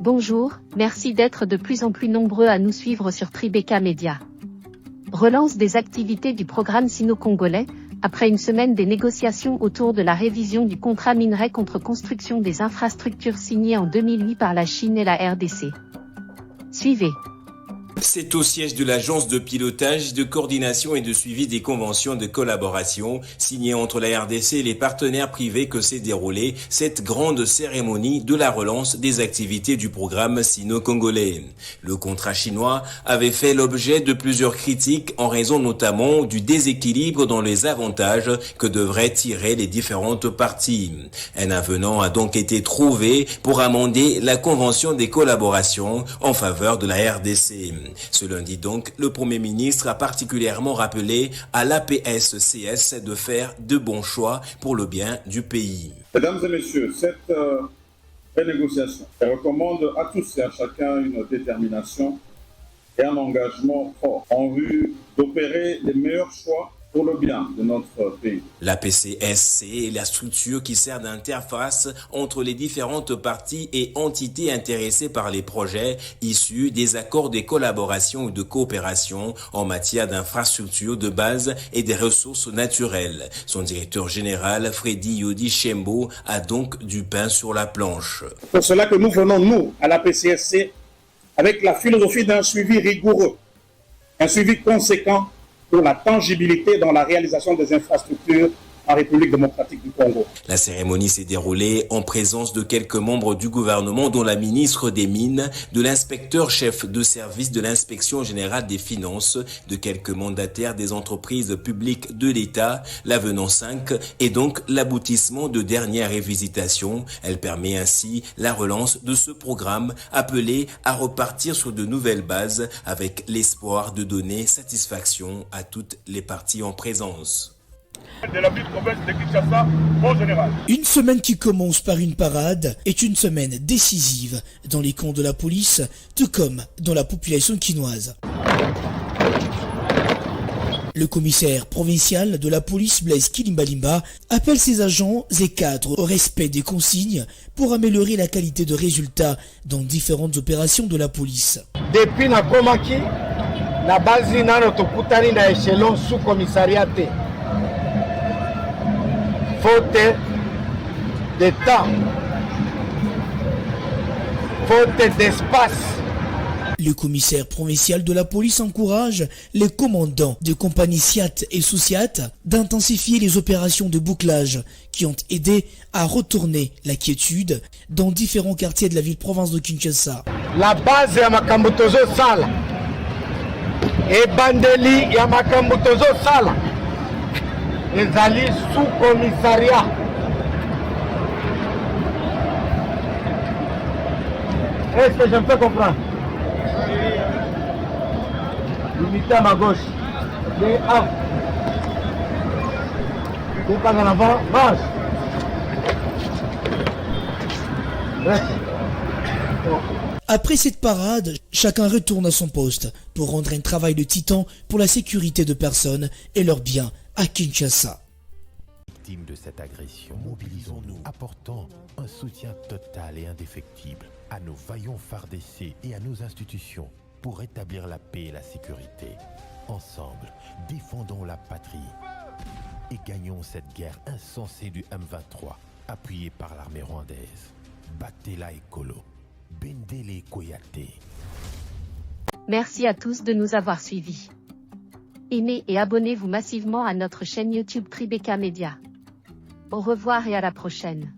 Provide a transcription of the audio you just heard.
Bonjour, merci d'être de plus en plus nombreux à nous suivre sur Tribeca Media. Relance des activités du programme sino-congolais, après une semaine des négociations autour de la révision du contrat minerai contre construction des infrastructures signé en 2008 par la Chine et la RDC. Suivez. C'est au siège de l'Agence de pilotage, de coordination et de suivi des conventions de collaboration signées entre la RDC et les partenaires privés que s'est déroulée cette grande cérémonie de la relance des activités du programme sino-congolais. Le contrat chinois avait fait l'objet de plusieurs critiques en raison notamment du déséquilibre dans les avantages que devraient tirer les différentes parties. Un avenant a donc été trouvé pour amender la convention des collaborations en faveur de la RDC. Ce lundi donc, le Premier ministre a particulièrement rappelé à l'APSCS de faire de bons choix pour le bien du pays. Mesdames et messieurs, cette renégociation recommande à tous et à chacun une détermination et un engagement fort en vue d'opérer les meilleurs choix pour le bien de notre pays. La PCSC est la structure qui sert d'interface entre les différentes parties et entités intéressées par les projets issus des accords de collaboration ou de coopération en matière d'infrastructures de base et des ressources naturelles. Son directeur général, Freddy Yodi Shembo, a donc du pain sur la planche. Pour cela que nous venons, nous, à la PCSC, avec la philosophie d'un suivi rigoureux, un suivi conséquent pour la tangibilité dans la réalisation des infrastructures en République démocratique du Congo. La cérémonie s'est déroulée en présence de quelques membres du gouvernement, dont la ministre des Mines, de l'inspecteur-chef de service de l'inspection générale des finances, de quelques mandataires des entreprises publiques de l'État. L'avenant 5 est donc l'aboutissement de dernières révisitations. Elle permet ainsi la relance de ce programme appelé à repartir sur de nouvelles bases avec l'espoir de donner satisfaction à toutes les parties en présence. De la ville province de Kinshasa au général. Une semaine qui commence par une parade est une semaine décisive dans les camps de la police, tout comme dans la population quinoise. Le commissaire provincial de la police Blaise Kilimbalimba appelle ses agents et cadres au respect des consignes pour améliorer la qualité de résultats dans différentes opérations de la police. Depuis na komaki, na base nano tokutani na échelon sous-commissariat te. Faute de temps, faute d'espace. Le commissaire provincial de la police encourage les commandants de compagnies SIAT et sous-SIAT d'intensifier les opérations de bouclage qui ont aidé à retourner la quiétude dans différents quartiers de la ville-province de Kinshasa. La base ya makambo tozo sala et bandeli ya makambo tozo sala. Les alliés sous-commissariat. Est-ce que je me fais comprendre? L'unité à ma gauche. Les A. Les pas en avant. Marche. Après cette parade, chacun retourne à son poste pour rendre un travail de titan pour la sécurité de personnes et leurs biens à Kinshasa. Victimes de cette agression, mobilisons-nous, apportons un soutien total et indéfectible à nos vaillants FARDC et à nos institutions pour rétablir la paix et la sécurité. Ensemble, défendons la patrie et gagnons cette guerre insensée du M23, appuyée par l'armée rwandaise. Battez-la Ekolo, Bendele Koyate. Merci à tous de nous avoir suivis. Aimez et abonnez-vous massivement à notre chaîne YouTube Tribeca Media. Au revoir et à la prochaine.